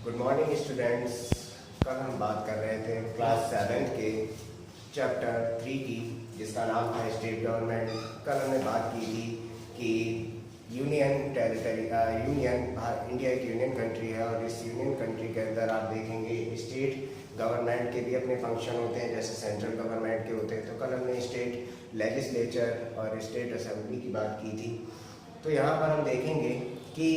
Good morning students. कल हम बात कर रहे थे क्लास 7 के चैप्टर 3 की, जिसका नाम था स्टेट गवर्नमेंट। कल हमने बात की थी कि यूनियन टेरिटरी इंडिया एक यूनियन कंट्री है और इस यूनियन कंट्री के अंदर आप देखेंगे स्टेट गवर्नमेंट के भी अपने फंक्शन होते हैं, जैसे सेंट्रल गवर्नमेंट के होते हैं। तो कल हमने स्टेट लेजिस्लेचर और स्टेट असेंबली की बात की थी। तो यहाँ पर हम देखेंगे कि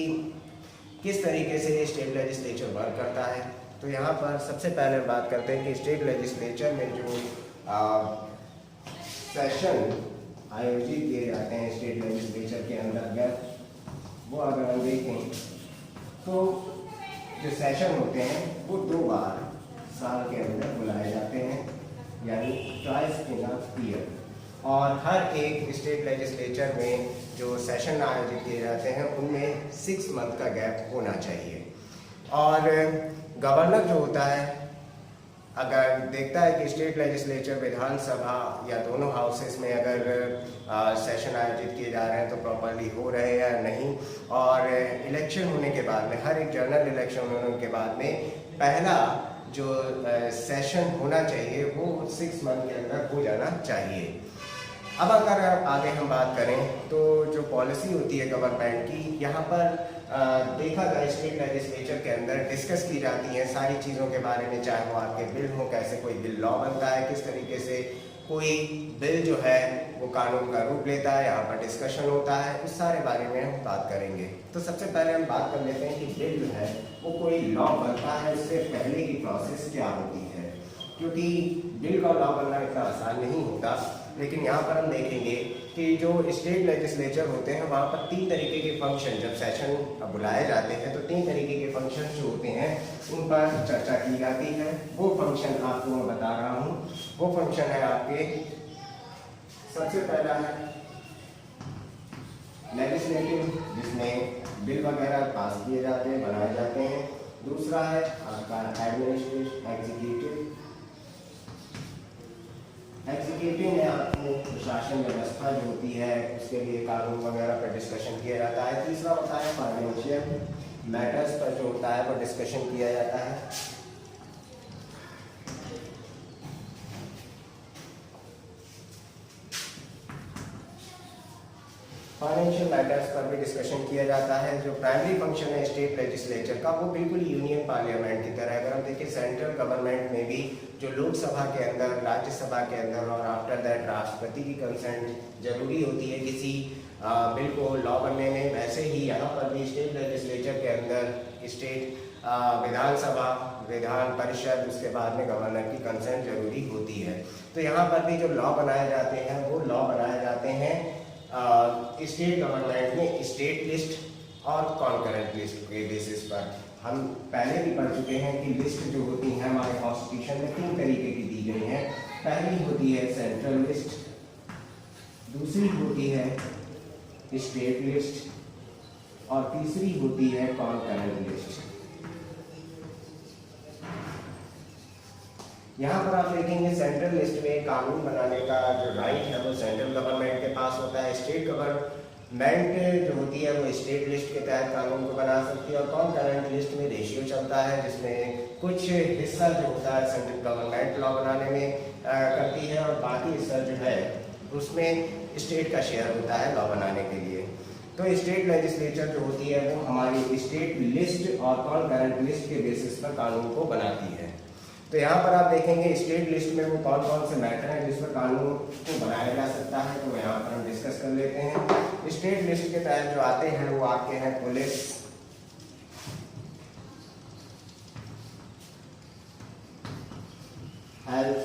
किस तरीके से स्टेट लेजिस्लेचर वर्क करता है। तो यहाँ पर सबसे पहले बात करते हैं कि स्टेट लेजिस्लेचर में जो सेशन आयोजित किए जाते हैं स्टेट लेजिस्लेचर के अंतर्गत, वो अगर हम देखें तो जो सेशन होते हैं वो 2 बार साल के अंदर बुलाए जाते हैं, यानी ट्वाइस इन अ ईयर। और हर एक स्टेट लेजिस्लेचर में जो सेशन आयोजित किए जाते हैं उनमें 6 मंथ का गैप होना चाहिए। और गवर्नर जो होता है, अगर देखता है कि स्टेट लेजिस्लेचर विधानसभा या दोनों हाउसेस में अगर सेशन आयोजित किए जा रहे हैं तो प्रॉपरली हो रहे हैं या नहीं, और इलेक्शन होने के बाद में, हर एक जनरल इलेक्शन होने के बाद में पहला जो सेशन होना चाहिए वो 6 मंथ के अंदर हो जाना चाहिए। अब अगर आगे हम बात करें तो जो पॉलिसी होती है गवर्नमेंट की, यहाँ पर देखा जाए स्टेट लेजिस्लेचर के अंदर डिस्कस की जाती हैं सारी चीज़ों के बारे में, चाहे वो आपके बिल हो, कैसे कोई बिल लॉ बनता है, किस तरीके से कोई बिल जो है वो कानून का रूप लेता है, यहाँ पर डिस्कशन होता है, उस सारे बारे में हम बात करेंगे। तो सबसे पहले हम बात कर लेते हैं कि बिल जो है वो कोई लॉ बनता है उससे पहले की प्रोसेस क्या होती है, क्योंकि बिल का लॉ बनना इतना आसान नहीं होता। लेकिन यहाँ पर हम देखेंगे कि जो स्टेट लेजिस्लेचर होते हैं वहाँ पर 3 तरीके के फंक्शन, जब सेशन बुलाए जाते हैं तो 3 तरीके के फंक्शन जो होते हैं उन पर चर्चा की जाती है। वो फंक्शन आपको मैं बता रहा हूँ। वो फंक्शन है आपके, सबसे पहला है लेजिस्लेटिव, जिसमें बिल वगैरह पास किए जाते हैं, बनाए जाते हैं। दूसरा है आपका एडमिनिस्ट्रेटिव, एग्जीक्यूटिव में आपको प्रशासन व्यवस्था जो होती है उसके लिए कानून वगैरह पर डिस्कशन किया जाता है। तीसरा होता है फाइनेंशियल मैटर्स पर जो होता है वो डिस्कशन किया जाता है। फाइनेंशियल मैटर्स पर भी डिस्कशन किया जाता है। जो प्राइमरी फंक्शन है स्टेट लेजिस्लेचर का वो बिल्कुल यूनियन पार्लियामेंट की तरह है। अगर हम देखें सेंट्रल गवर्नमेंट में भी जो लोकसभा के अंदर, राज्यसभा के अंदर और आफ्टर दैट राष्ट्रपति की कंसेंट जरूरी होती है किसी बिल को लॉ बनने में, वैसे ही यहाँ पर भी स्टेट लेजिस्लेचर के अंदर स्टेट विधानसभा, विधान परिषद, उसके बाद में गवर्नर की कंसेंट जरूरी होती है। तो यहाँ पर भी जो लॉ बनाए जाते हैं वो लॉ बनाए जाते हैं स्टेट गवर्नमेंट में स्टेट लिस्ट और कॉन्करेंट लिस्ट के बेसिस पर। हम पहले भी पढ़ चुके हैं कि लिस्ट जो होती है हमारे कॉन्स्टिट्यूशन में 3 तरीके की दी गई हैं। पहली होती है सेंट्रल लिस्ट, दूसरी होती है स्टेट लिस्ट और तीसरी होती है कॉन्करेंट लिस्ट। यहाँ पर आप देखेंगे सेंट्रल लिस्ट में कानून बनाने का जो राइट है वो सेंट्रल गवर्नमेंट के पास होता है। स्टेट गवर्नमेंट जो होती है वो स्टेट लिस्ट के तहत कानून को बना सकती है। और कॉन्करेंट लिस्ट में रेशियो चलता है, जिसमें कुछ हिस्सा जो होता है सेंट्रल गवर्नमेंट लॉ बनाने में करती है और बाकी हिस्सा जो है उसमें स्टेट का शेयर होता है लॉ बनाने के लिए। तो स्टेट लेजिस्लेचर जो होती है वो हमारी स्टेट लिस्ट और कॉन्करेंट लिस्ट के बेसिस पर कानून को बनाती है। तो यहाँ पर आप देखेंगे स्टेट लिस्ट में वो कौन कौन से मैटर हैं जिस पर कानून को बनाया जा सकता है, तो यहाँ पर हम डिस्कस कर लेते हैं। स्टेट लिस्ट के तहत जो आते हैं वो आपके हैं पुलिस, हेल्थ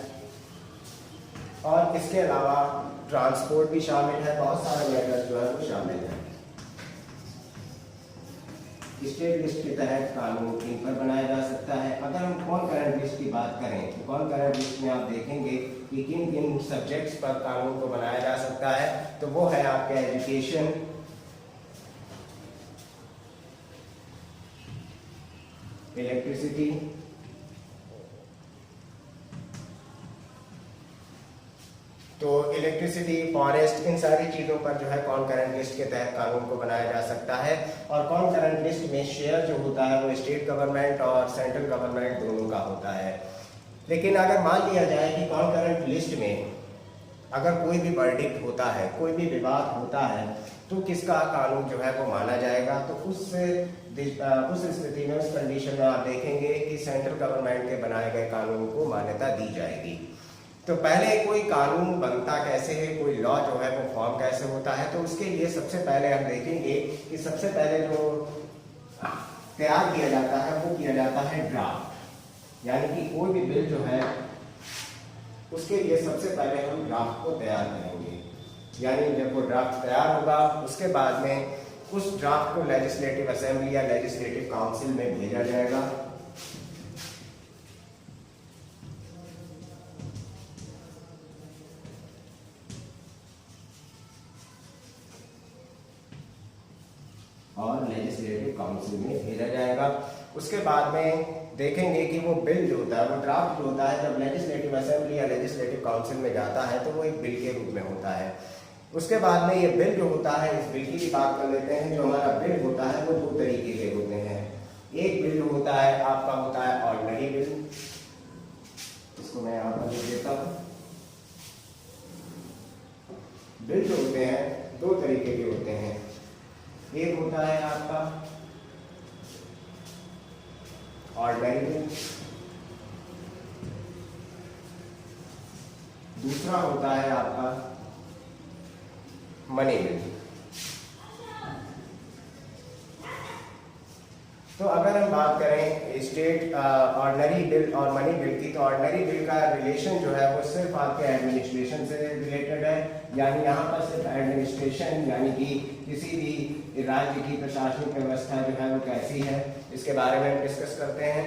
और इसके अलावा ट्रांसपोर्ट भी शामिल है। बहुत सारे मैटर्स जो है वो शामिल है। स्टेट लिस्ट के तहत कानून इन पर बनाया जा सकता है। अगर हम कॉन्करेंट लिस्ट की बात करें तो कॉन्करेंट लिस्ट में आप देखेंगे कि किन किन सब्जेक्ट्स पर कानून को बनाया जा सकता है। तो वो है आपका एजुकेशन, इलेक्ट्रिसिटी, तो इलेक्ट्रिसिटी, फॉरेस्ट, इन सारी चीज़ों पर जो है कॉन्करेंट लिस्ट के तहत कानून को बनाया जा सकता है। और कॉन्करेंट लिस्ट में शेयर जो होता है वो स्टेट गवर्नमेंट और सेंट्रल गवर्नमेंट दोनों का होता है। लेकिन अगर मान लिया जाए कि कॉन्करेंट लिस्ट में अगर कोई भी वर्डिक्ट होता है, कोई भी विवाद होता है, तो किसका कानून जो है वो माना जाएगा, तो उस स्थिति में, उस कंडीशन में आप देखेंगे कि सेंट्रल गवर्नमेंट के बनाए गए कानून को मान्यता दी जाएगी। तो पहले कोई कानून बनता कैसे है, कोई लॉ जो है वो फॉर्म कैसे होता है, तो उसके लिए सबसे पहले हम देखेंगे कि सबसे पहले जो तैयार किया जाता है वो किया जाता है ड्राफ्ट। यानी कि कोई भी बिल जो है उसके लिए सबसे पहले हम ड्राफ्ट को तैयार करेंगे। यानी जब वो ड्राफ्ट तैयार होगा उसके बाद में उस ड्राफ्ट को लेजिस्लेटिव असेंबली या लेजिस्लेटिव काउंसिल में भेजा जाएगा। और लेजिस्लेटिव काउंसिल में भेजा जाएगा। उसके बाद में देखेंगे कि वो बिल जो होता है, वो ड्राफ्ट जो होता है, जब लेजिस्लेटिव असेंबली या लेजिस्लेटिव काउंसिल में जाता है तो वो एक बिल के रूप में होता है। उसके बाद में ये बिल जो होता है, इस बिल की भी बात कर लेते हैं। जो हमारा बिल होता है वो 2 तरीके के होते हैं। एक बिल जो होता है आपका होता है ऑर्डिनरी बिल, इसको मैं यहाँ पर लिख देता हूँ। बिल जो होते हैं 2 तरीके के होते हैं। एक होता है आपका ऑर्डिनरी बिल, दूसरा होता है आपका मनी बिल। तो अगर हम बात करें स्टेट ऑर्डिनरी बिल और मनी बिल की, तो ऑर्डिनरी बिल का रिलेशन जो है वो सिर्फ आपके एडमिनिस्ट्रेशन से रिलेटेड है। यानी यहाँ पर सिर्फ एडमिनिस्ट्रेशन, यानी कि किसी भी राज्य की प्रशासनिक व्यवस्था जो है वो कैसी है, इसके बारे में हम डिस्कस करते हैं।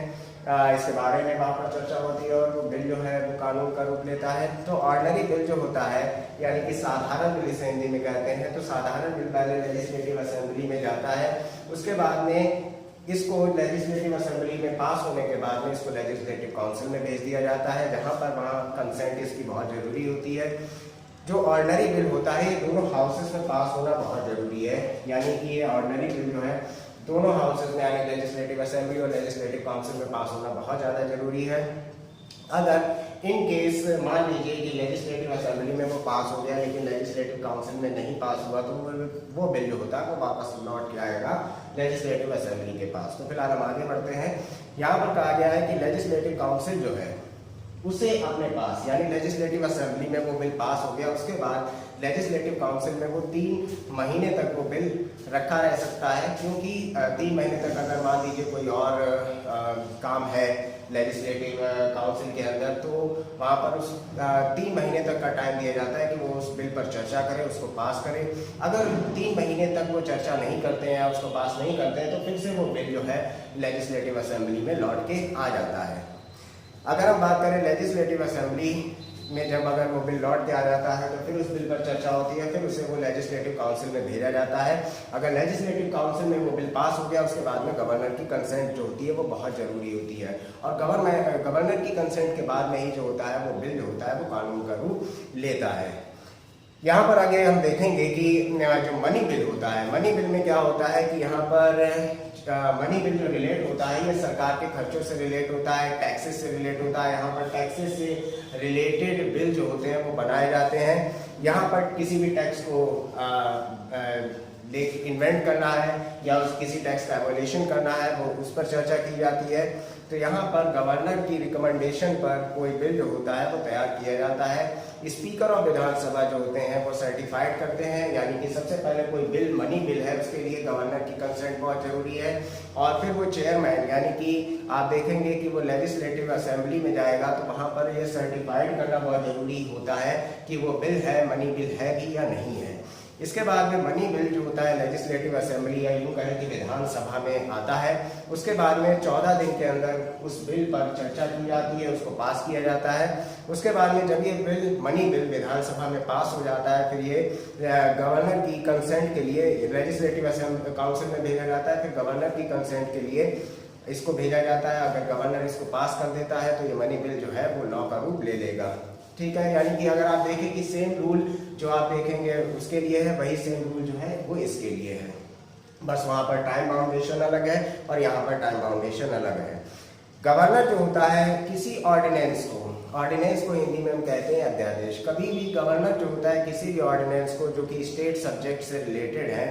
इसके बारे में वहाँ पर चर्चा होती है और वो बिल जो है वो कानून का रूप लेता है। तो ऑर्डिनरी बिल जो होता है, यानी कि साधारण बिल इसे हिंदी में कहते हैं, तो साधारण बिल पहले लेजिस्लेटिव असेंबली में जाता है। उसके बाद में इसको लेजिस्लेटिव असेंबली में पास होने के बाद में इसको लेजिस्लेटिव काउंसिल में भेज दिया जाता है, जहाँ पर वहाँ कंसेंट इसकी बहुत जरूरी होती है। जो ऑर्डिनरी बिल होता है ये दोनों हाउसेस में पास होना बहुत जरूरी है। यानी कि ये ऑर्डिनरी बिल जो है दोनों हाउसेस में, यानी लेजिस्लेटिव असेंबली और लेजिस्लेटिव काउंसिल में पास होना बहुत ज़्यादा जरूरी है। अगर इन केस मान लीजिए कि लेजिस्लेटिव असेंबली में वो पास हो गया लेकिन लेजिस्लेटिव काउंसिल में नहीं पास हुआ, तो वो बिल जो होता है वो वापस लौट के आएगा लेजिस्लेटिव असेंबली के पास। तो फिलहाल हम आगे बढ़ते हैं। यहाँ पर कहा गया है कि लेजिस्लेटिव काउंसिल जो है उसे अपने पास, यानी लेजिस्लेटिव असेंबली में वो बिल पास हो गया, उसके बाद लेजिस्लेटिव काउंसिल में वो 3 महीने तक वो बिल रखा रह सकता है। क्योंकि 3 महीने तक अगर मान लीजिए कोई और काम है लेजिस्लेटिव काउंसिल के अंदर, तो वहाँ पर उस 3 महीने तक का टाइम दिया जाता है कि वो उस बिल पर चर्चा करे, उसको पास करे। अगर 3 महीने तक वो चर्चा नहीं करते हैं या उसको पास नहीं करते हैं, तो फिर से वो बिल जो है लेजिस्लेटिव असेंबली में लौट के आ जाता है। अगर हम बात करें लेजिस्लेटिव असेंबली में जब अगर वो बिल लौट के आ जाता है तो फिर उस बिल पर चर्चा होती है, फिर उसे वो लेजिस्लेटिव काउंसिल में भेजा जाता है। अगर लेजिस्लेटिव काउंसिल में वो बिल पास हो गया, उसके बाद में गवर्नर की कंसेंट जो होती है वो बहुत ज़रूरी होती है। और गवर्नर की कंसेंट के बाद में ही जो होता है वो बिल जो होता है वो कानून का रूप लेता है। यहाँ पर आगे हम देखेंगे कि जो मनी बिल होता है, मनी बिल में क्या होता है कि यहाँ पर मनी बिल जो रिलेट होता है ये सरकार के खर्चों से रिलेट होता है, टैक्सेस से रिलेट होता है। यहाँ पर टैक्सेस से रिलेटेड बिल जो होते हैं वो बनाए जाते हैं। यहाँ पर किसी भी टैक्स को इन्वेंट करना है या किसी टैक्स का एवोल्यूशन करना है, वो उस पर चर्चा की जाती है। तो यहाँ पर गवर्नर की रिकमेंडेशन पर कोई बिल जो होता है वो तैयार किया जाता है। स्पीकर ऑफ विधानसभा जो होते हैं वो सर्टिफाइड करते हैं, यानी कि सबसे पहले कोई बिल मनी बिल है उसके लिए गवर्नर की कंसेंट बहुत जरूरी है। और फिर वो चेयरमैन, यानी कि आप देखेंगे कि वो लेजिस्लेटिव असेंबली में जाएगा तो वहाँ पर ये सर्टिफाइड करना बहुत जरूरी होता है कि वो बिल है, मनी बिल है भी या नहीं है। इसके बाद में मनी बिल जो होता है लेजिस्लेटिव असेंबली या यूँ कहें कि विधानसभा में आता है। उसके बाद में 14 दिन के अंदर उस बिल पर चर्चा की जाती है, उसको पास किया जाता है। उसके बाद में जब ये बिल मनी बिल विधानसभा में पास हो जाता है, फिर ये गवर्नर की कंसेंट के लिए लेजिस्लेटिव काउंसिल में भेजा जाता है। फिर गवर्नर की कंसेंट के लिए इसको भेजा जाता है। अगर गवर्नर इसको पास कर देता है तो ये मनी बिल जो है वो लॉ का रूप ले लेगा। ठीक है, यानी कि अगर आप देखें कि सेम रूल जो आप देखेंगे उसके लिए है, वही सेम रूल जो है वो इसके लिए है, बस वहां पर टाइम बाउंडेशन अलग है और यहाँ पर टाइम बाउंडेशन अलग है। गवर्नर जो होता है किसी ऑर्डिनेंस को हिंदी में हम कहते हैं अध्यादेश। कभी भी गवर्नर जो होता है किसी भी ऑर्डिनेंस को जो कि स्टेट सब्जेक्ट से रिलेटेड है,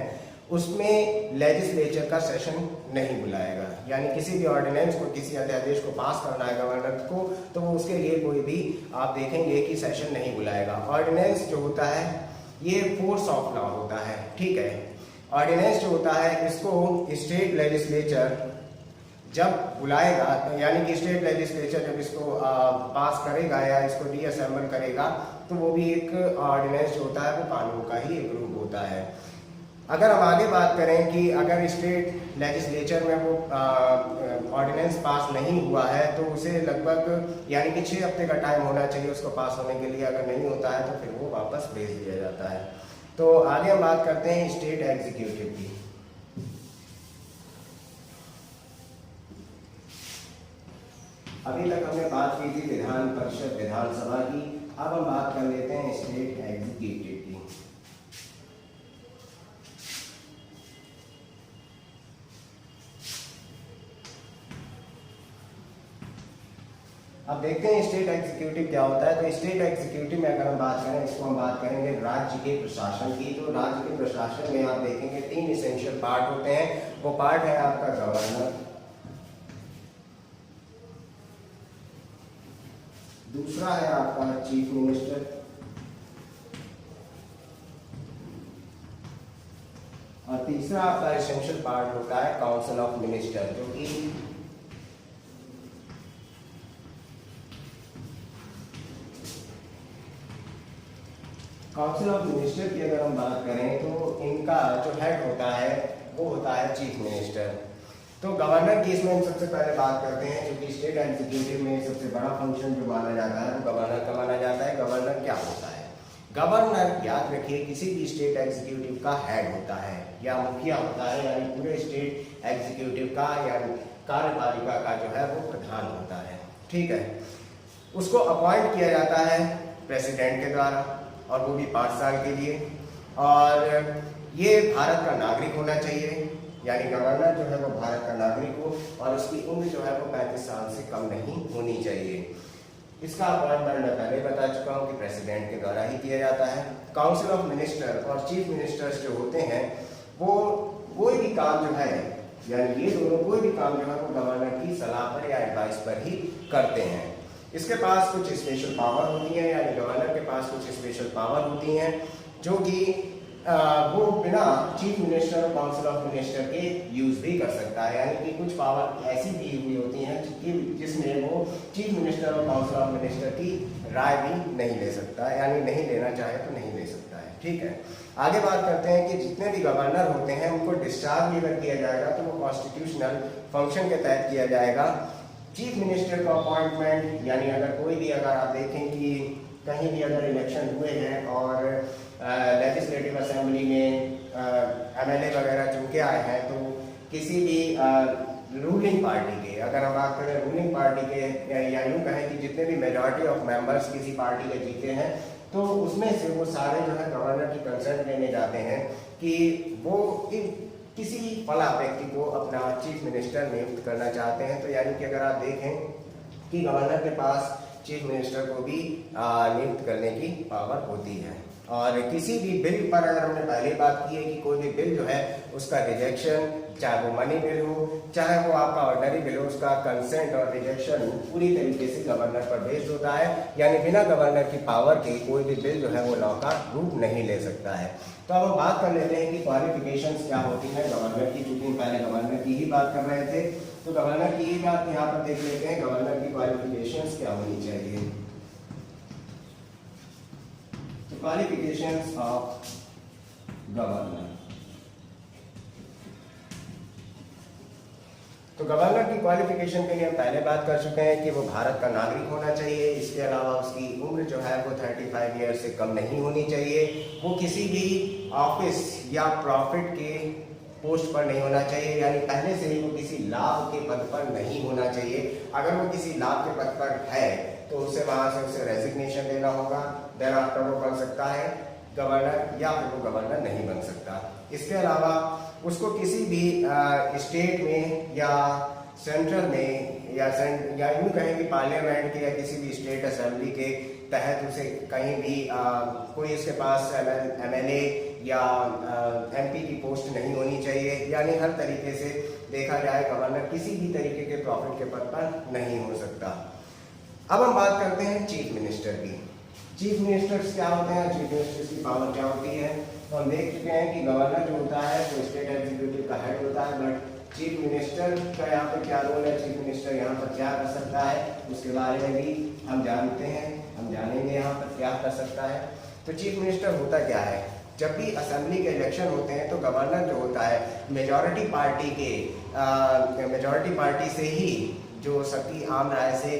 उसमें लेजिस्लेचर का सेशन नहीं बुलाएगा। यानी किसी भी ऑर्डिनेंस को, किसी अध्यादेश को पास करना है गवर्नर को, तो वो उसके लिए कोई भी आप देखेंगे कि सेशन नहीं बुलाएगा। ऑर्डिनेंस जो होता है ये फोर्स ऑफ लॉ होता है, ठीक है। ऑर्डिनेंस जो होता है इसको स्टेट लेजिस्लेचर जब बुलाएगा, यानी कि स्टेट लेजिस्लेचर जब इसको पास करेगा या इसको रीअसेंबल करेगा, तो वो भी एक ऑर्डिनेंस जो होता है वो कानून का ही एक रूप होता है। अगर हम आगे बात करें कि अगर स्टेट लेजिस्लेचर में वो ऑर्डिनेंस पास नहीं हुआ है, तो उसे लगभग यानी कि 6 हफ्ते का टाइम होना चाहिए उसको पास होने के लिए। अगर नहीं होता है तो फिर वो वापस भेज दिया जाता है। तो आगे हम बात करते हैं स्टेट एग्जीक्यूटिव की। अभी तक हमने बात की थी विधान परिषद, विधानसभा की। अब हम बात कर लेते हैं स्टेट एग्जीक्यूटिव की। अब देखते हैं स्टेट एग्जीक्यूटिव क्या होता है। तो स्टेट एग्जीक्यूटिव में अगर हम बात करें, इसको हम बात करेंगे राज्य के प्रशासन की। तो राज्य के प्रशासन में आप देखेंगे 3 इसेंशियल पार्ट होते हैं। वो पार्ट है आपका गवर्नर, दूसरा है आपका चीफ मिनिस्टर, और तीसरा आपका इसेंशियल पार्ट होता है काउंसिल ऑफ मिनिस्टर, जो कि काउंसिल ऑफ मिनिस्टर की अगर हम बात करें तो इनका जो हेड होता है वो होता है चीफ मिनिस्टर। तो गवर्नर की इसमें हम सबसे पहले बात करते हैं, क्योंकि स्टेट एग्जीक्यूटिव में सबसे बड़ा फंक्शन जो माना जाता है वो गवर्नर का माना जाता है। गवर्नर क्या होता है? गवर्नर, याद रखिए, किसी भी स्टेट एग्जीक्यूटिव का हेड होता है या मुखिया होता है, यानी पूरे स्टेट एग्जीक्यूटिव का या कार्यपालिका का जो है वो प्रधान होता है, ठीक है। उसको अपॉइंट किया जाता है प्रेसिडेंट के द्वारा, और वो भी 5 साल के लिए। और ये भारत का नागरिक होना चाहिए, यानी गवर्नर जो है वो भारत का नागरिक हो, और उसकी उम्र जो है वो 35 साल से कम नहीं होनी चाहिए। इसका अपॉइंटमेंट मैं पहले बता चुका हूँ कि प्रेसिडेंट के द्वारा ही किया जाता है। काउंसिल ऑफ मिनिस्टर और चीफ मिनिस्टर्स जो होते हैं वो कोई भी काम जो है, यानी ये दोनों कोई भी काम जो है वो गवर्नर की सलाह पर या एडवाइस पर ही करते हैं। इसके पास कुछ स्पेशल पावर होती है, यानी गवर्नर के पास कुछ स्पेशल पावर होती हैं जो कि वो बिना चीफ मिनिस्टर और काउंसिल ऑफ मिनिस्टर के यूज भी कर सकता है। यानी कि कुछ पावर ऐसी दी हुई होती हैं कि जिसमें वो चीफ मिनिस्टर और काउंसिल ऑफ मिनिस्टर की राय भी नहीं ले सकता, यानी नहीं लेना चाहे तो नहीं ले सकता है, ठीक है। आगे बात करते हैं कि जितने भी गवर्नर होते हैं उनको डिस्चार्ज भी अगर किया जाएगा तो वो कॉन्स्टिट्यूशनल फंक्शन के तहत किया जाएगा। चीफ मिनिस्टर का अपॉइंटमेंट, यानी अगर आप देखें कि कहीं भी अगर इलेक्शन हुए हैं और लेजिस्लेटिव असेंबली में MLA वगैरह चुन के आए हैं, तो किसी भी रूलिंग पार्टी के, अगर हम बात करें रूलिंग पार्टी के, या यूँ कहें कि जितने भी मेजॉरिटी ऑफ मेंबर्स किसी पार्टी के जीते हैं, तो उसमें से वो सारे जो है गवर्नर की कंसर्न लेने जाते हैं कि वो किसी फला व्यक्ति को अपना चीफ मिनिस्टर नियुक्त करना चाहते हैं। तो यानी कि अगर आप देखें कि गवर्नर के पास चीफ मिनिस्टर को भी नियुक्त करने की पावर होती है। और किसी भी बिल पर, अगर हमने पहले बात की है कि कोई भी बिल जो है उसका रिजेक्शन, चाहे वो मनी बिल हो चाहे वो आपका ऑर्डनरी बिल हो, उसका कंसेंट और रिजेक्शन पूरी तरीके से गवर्नर पर बेस्ड होता है। यानी बिना गवर्नर की पावर के कोई भी बिल जो है वो लॉ का रूप नहीं ले सकता है। तो अब हम बात कर लेते हैं कि क्वालिफिकेशंस क्या होती हैं गवर्नर की, क्योंकि पहले गवर्नर की ही बात कर रहे थे, तो गवर्नर की ही बात यहाँ पर देख लेते हैं। गवर्नर की क्वालिफिकेशंस क्या होनी चाहिए? तो क्वालिफिकेशंस ऑफ गवर्नर, तो गवर्नर की क्वालिफिकेशन के लिए हम पहले बात कर चुके हैं कि वो भारत का नागरिक होना चाहिए। इसके अलावा उसकी उम्र जो है वो 35 ईयर से कम नहीं होनी चाहिए। वो किसी भी ऑफिस या प्रॉफिट के पोस्ट पर नहीं होना चाहिए, यानी पहले से ही वो किसी लाभ के पद पर नहीं होना चाहिए। अगर वो किसी लाभ के पद पर है तो उसे वहाँ से उसे रेजिग्नेशन देना होगा, देन आफ्टर वो बन सकता है गवर्नर या फिर वो गवर्नर नहीं बन सकता। इसके अलावा उसको किसी भी स्टेट में या सेंट्रल में या यूँ कहें कि पार्लियामेंट के या किसी भी स्टेट असेंबली के तहत उसे कहीं भी कोई उसके पास MLA या MP की पोस्ट नहीं होनी चाहिए, यानी हर तरीके से देखा जाए गवर्नर किसी भी तरीके के प्रॉफिट के पद पर नहीं हो सकता। अब हम बात करते हैं चीफ मिनिस्टर की। चीफ मिनिस्टर्स क्या होते हैं, चीफ मिनिस्टर्स की पावर क्या होती है। तो हम देख चुके हैं कि गवर्नर जो होता है वो स्टेट एग्जीक्यूटिव का हेड होता है, बट चीफ मिनिस्टर का यहाँ पे क्या रोल है, चीफ मिनिस्टर यहाँ पर क्या कर सकता है उसके बारे में भी हम जानते हैं, हम जानेंगे यहाँ पर क्या कर सकता है। तो चीफ मिनिस्टर होता क्या है, जब भी असेंबली के इलेक्शन होते हैं तो गवर्नर जो होता है मेजॉरिटी पार्टी से ही जो सबकी आम राय से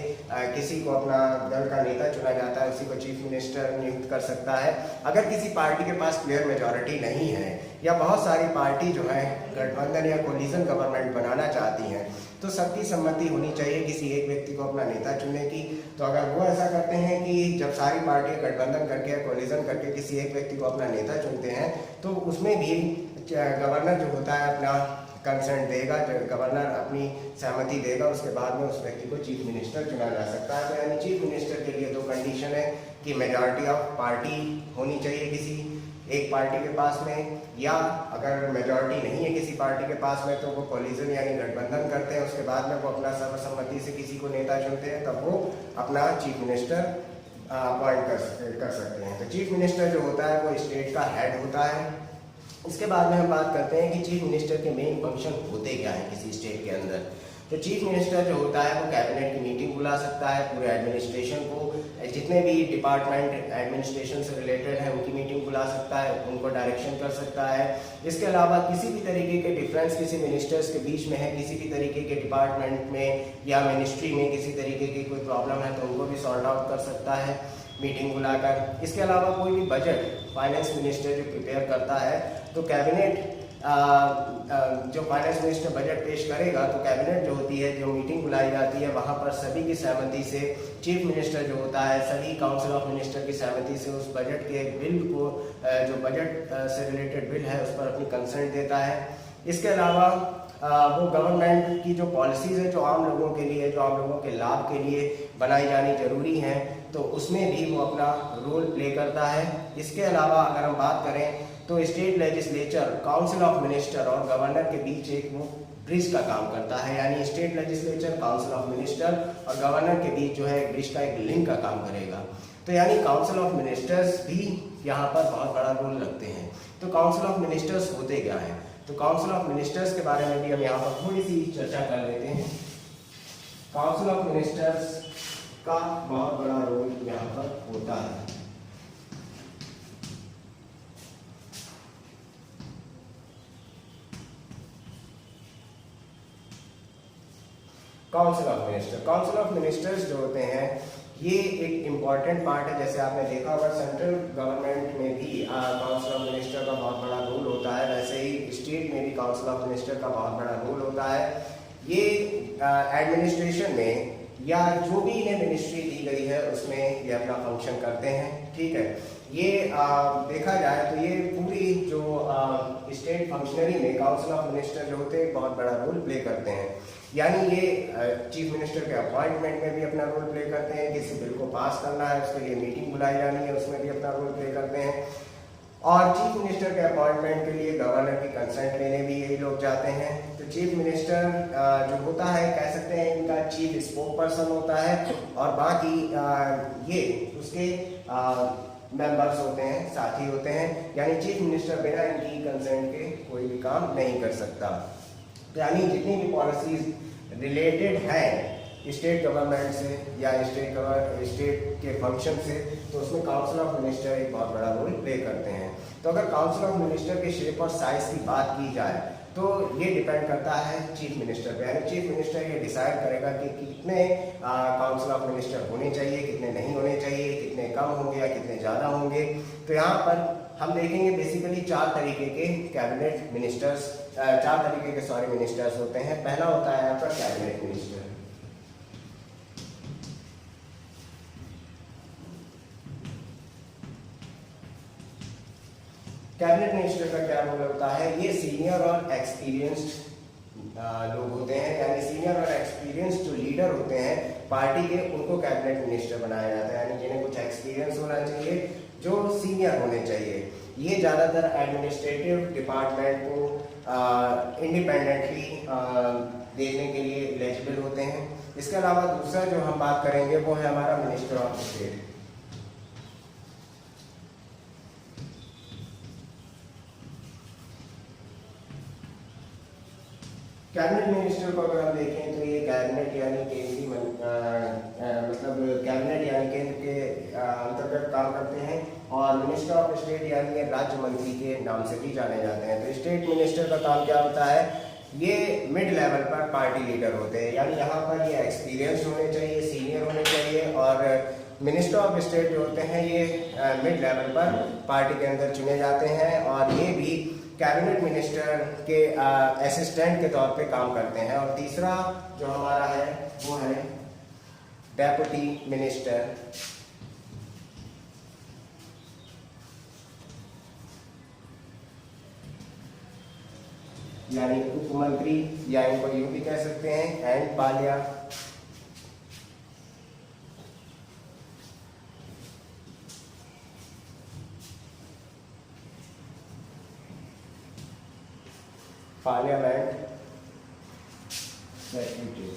किसी को अपना दल का नेता चुना जाता है उसी को चीफ मिनिस्टर नियुक्त कर सकता है। अगर किसी पार्टी के पास क्लियर मेजॉरिटी नहीं है या बहुत सारी पार्टी जो है गठबंधन या कोलिशन गवर्नमेंट बनाना चाहती हैं तो सबकी सम्मति होनी चाहिए किसी एक व्यक्ति को अपना नेता चुनने की। तो अगर वो ऐसा करते हैं कि जब सारी पार्टियां गठबंधन करके या कोलिशन करके किसी एक व्यक्ति को अपना नेता चुनते हैं तो उसमें भी गवर्नर जो होता है अपना कंसेंट देगा, गवर्नर अपनी सहमति देगा, उसके बाद में उस व्यक्ति को चीफ मिनिस्टर चुना जा सकता है। तो यानी चीफ मिनिस्टर के लिए दो कंडीशन है कि मेजॉरिटी ऑफ पार्टी होनी चाहिए किसी एक पार्टी के पास में, या अगर मेजॉरिटी नहीं है किसी पार्टी के पास में तो वो कोलिशन यानी गठबंधन करते हैं, उसके बाद में वो अपना सर्वसम्मति से किसी को नेता चुनते हैं, तब वो अपना चीफ मिनिस्टर अपॉइंट कर सकते हैं। तो चीफ मिनिस्टर जो होता है वो स्टेट का हेड होता है। इसके बाद में हम बात करते हैं कि चीफ मिनिस्टर के मेन फंक्शन होते क्या हैं किसी स्टेट के अंदर। तो चीफ मिनिस्टर जो होता है वो कैबिनेट की मीटिंग बुला सकता है, पूरे एडमिनिस्ट्रेशन को, जितने भी डिपार्टमेंट एडमिनिस्ट्रेशन से रिलेटेड है उनकी मीटिंग बुला सकता है, उनको डायरेक्शन कर सकता है। इसके अलावा किसी भी तरीके के डिफरेंस किसी मिनिस्टर्स के बीच में है, किसी भी तरीके के डिपार्टमेंट में या मिनिस्ट्री में किसी तरीके की कोई प्रॉब्लम है तो उनको भी सॉर्ट आउट कर सकता है मीटिंग बुलाकर। इसके अलावा कोई भी बजट फाइनेंस मिनिस्टर जो प्रिपेयर करता है तो कैबिनेट जो फाइनेंस मिनिस्टर बजट पेश करेगा तो कैबिनेट जो होती है जो मीटिंग बुलाई जाती है वहाँ पर सभी की सहमति से चीफ मिनिस्टर जो होता है सभी काउंसिल ऑफ मिनिस्टर की सहमति से उस बजट के बिल को जो बजट से रिलेटेड बिल है उस पर अपनी कंसर्न देता है। इसके अलावा वो गवर्नमेंट की जो पॉलिसीज़ है जो आम लोगों के लिए, जो आम लोगों के लाभ के लिए बनाई जानी जरूरी हैं तो उसमें भी वो अपना रोल प्ले करता है। इसके अलावा अगर हम बात करें तो state legislature council of minister और गवर्नर के बीच एक वो ब्रिज का काम करता है, यानी state legislature council of minister और गवर्नर के बीच जो है एक ब्रिज का एक लिंक का काम करेगा। तो यानी काउंसिल ऑफ मिनिस्टर्स भी यहाँ पर बहुत बड़ा रोल रखते हैं। तो काउंसिल ऑफ मिनिस्टर्स होते क्या हैं, तो काउंसिल ऑफ मिनिस्टर्स के बारे में भी हम यहाँ पर थोड़ी सी चर्चा कर लेते हैं। काउंसिल ऑफ मिनिस्टर्स का बहुत बड़ा रोल यहाँ पर होता है। काउंसिल ऑफ मिनिस्टर्स जो होते हैं ये एक इम्पॉर्टेंट पार्ट है। जैसे आपने देखा होगा सेंट्रल गवर्नमेंट में भी काउंसिल ऑफ मिनिस्टर का बहुत बड़ा रोल होता है, वैसे ही स्टेट में भी काउंसिल ऑफ मिनिस्टर का बहुत बड़ा रोल होता है। ये एडमिनिस्ट्रेशन में या जो भी इन्हें मिनिस्ट्री दी गई है उसमें ये अपना फंक्शन करते हैं, ठीक है। ये देखा जाए तो ये पूरी जो स्टेट फंक्शनरी में काउंसिल ऑफ मिनिस्टर जो होते हैं बहुत बड़ा रोल प्ले करते हैं। यानी ये चीफ मिनिस्टर के अपॉइंटमेंट में भी अपना रोल प्ले करते हैं, किसी बिल को पास करना है उसके लिए मीटिंग बुलाई जानी है उसमें भी अपना रोल प्ले करते हैं, और चीफ मिनिस्टर के अपॉइंटमेंट के लिए गवर्नर की कंसेंट लेने भी यही लोग जाते हैं। तो चीफ मिनिस्टर जो होता है कह सकते हैं इनका चीफ स्पोक पर्सन होता है, और बाकी ये उसके मेंबर्स होते हैं, साथी होते हैं, यानी चीफ मिनिस्टर बिना इनकी कंसेंट के कोई भी काम नहीं कर सकता। यानी जितनी भी पॉलिसीज रिलेटेड है स्टेट गवर्नमेंट से या स्टेट के फंक्शन से तो उसमें काउंसिल ऑफ मिनिस्टर एक बहुत बड़ा रोल प्ले करते हैं। तो अगर काउंसिल ऑफ मिनिस्टर के शेप और साइज की बात की जाए तो ये डिपेंड करता है चीफ मिनिस्टर पे, यानी चीफ मिनिस्टर ये डिसाइड करेगा कि कितने काउंसिल ऑफ मिनिस्टर होने चाहिए, कितने नहीं होने चाहिए, कितने कम होंगे या कितने ज़्यादा होंगे। तो यहाँ पर हम देखेंगे बेसिकली चार तरीके के कैबिनेट मिनिस्टर्स, चार तरीके के मिनिस्टर्स होते हैं। पहला होता है आपका कैबिनेट मिनिस्टर। कैबिनेट मिनिस्टर का क्या रोल होता है? ये सीनियर और एक्सपीरियंस्ड लोग होते हैं, यानी सीनियर और एक्सपीरियंस जो लीडर होते हैं पार्टी के, उनको कैबिनेट मिनिस्टर बनाया जाता है, यानी जिन्हें कुछ एक्सपीरियंस होना चाहिए, जो सीनियर होने चाहिए। ये ज़्यादातर एडमिनिस्ट्रेटिव डिपार्टमेंट को इंडिपेंडेंटली देखने के लिए एलिजिबल होते हैं। इसके अलावा दूसरा जो हम बात करेंगे वो है हमारा minister of state. Cabinet minister को अगर हम देखें तो ये कैबिनेट यानी केंद्रीय मतलब कैबिनेट यानी केंद्र के अंतर्गत काम करते हैं, और मिनिस्टर ऑफ स्टेट यानी राज्य मंत्री के नाम से भी जाने जाते हैं। तो स्टेट मिनिस्टर का काम क्या होता है? ये मिड लेवल पर पार्टी लीडर होते हैं, यानी यहाँ पर ये एक्सपीरियंस होने चाहिए, सीनियर होने चाहिए, और मिनिस्टर ऑफ स्टेट जो होते हैं ये मिड लेवल पर पार्टी के अंदर चुने जाते हैं, और ये भी कैबिनेट मिनिस्टर के असिस्टेंट के तौर पे काम करते हैं। और तीसरा जो हमारा है वो है डेप्यूटी मिनिस्टर, यानी उप मंत्री, या इनको यूं भी कह सकते हैं एंड पार्लियामेंट सेक्रेटरी।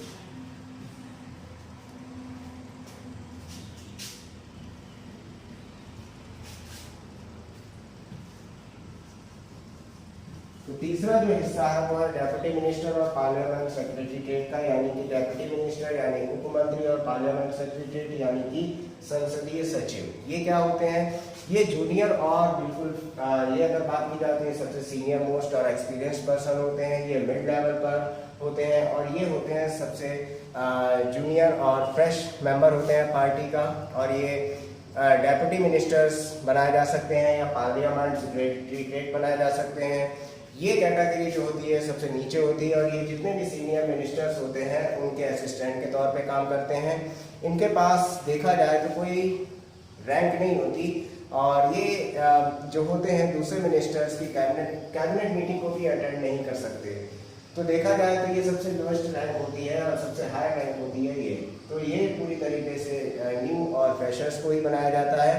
तो तीसरा जो हिस्सा है वो है डेप्यूटी मिनिस्टर और पार्लियामेंट सेक्रेटरीट का, यानी कि डेप्यूटी मिनिस्टर यानी उप मंत्री और पार्लियामेंट सेक्रेटरीट यानी कि संसदीय सचिव। ये क्या होते हैं? ये जूनियर और बिल्कुल ये अगर बात की जाती है सबसे सीनियर मोस्ट और एक्सपीरियंस पर्सन होते हैं, ये मिड लेवल पर होते हैं, और ये होते हैं सबसे जूनियर और फ्रेश मेंबर होते हैं पार्टी का। और ये डेप्यूटी मिनिस्टर्स बनाए जा सकते हैं या पार्लियामेंट सेक्रेटरीट बनाए जा सकते हैं। ये कैटेगरी जो होती है सबसे नीचे होती है, और ये जितने भी सीनियर मिनिस्टर्स होते हैं उनके असिस्टेंट के तौर पे काम करते हैं। इनके पास देखा जाए तो कोई रैंक नहीं होती, और ये जो होते हैं दूसरे मिनिस्टर्स की कैबिनेट मीटिंग को भी अटेंड नहीं कर सकते। तो देखा जाए तो ये सबसे लोएस्ट रैंक होती है और सबसे हाई रैंक होती है ये। तो ये पूरी तरीके से न्यू और फ्रेशर्स को ही बनाया जाता है,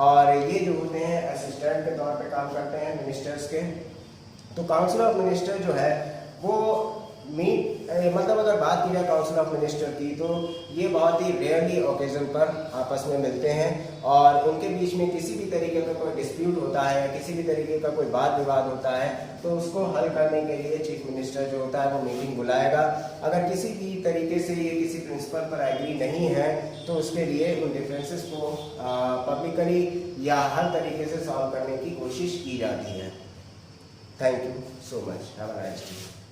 और ये जो होते हैं असिस्टेंट के तौर पे काम करते हैं मिनिस्टर्स के। तो काउंसिल ऑफ मिनिस्टर जो है वो मतलब अगर बात की जाए काउंसिल ऑफ मिनिस्टर की, तो ये बहुत ही रेयरली ओकेजन पर आपस में मिलते हैं, और उनके बीच में किसी भी तरीके का कोई डिस्प्यूट होता है या किसी भी तरीके का कोई वाद विवाद होता है तो उसको हल करने के लिए चीफ मिनिस्टर जो होता है वो मीटिंग बुलाएगा। अगर किसी भी तरीके से ये किसी प्रिंसिपल पर एग्री नहीं है तो उसके लिए उन डिफरेंसेस को पब्लिकली या हर तरीके से सॉल्व करने की कोशिश की जाती है। Thank you so much, have a nice day.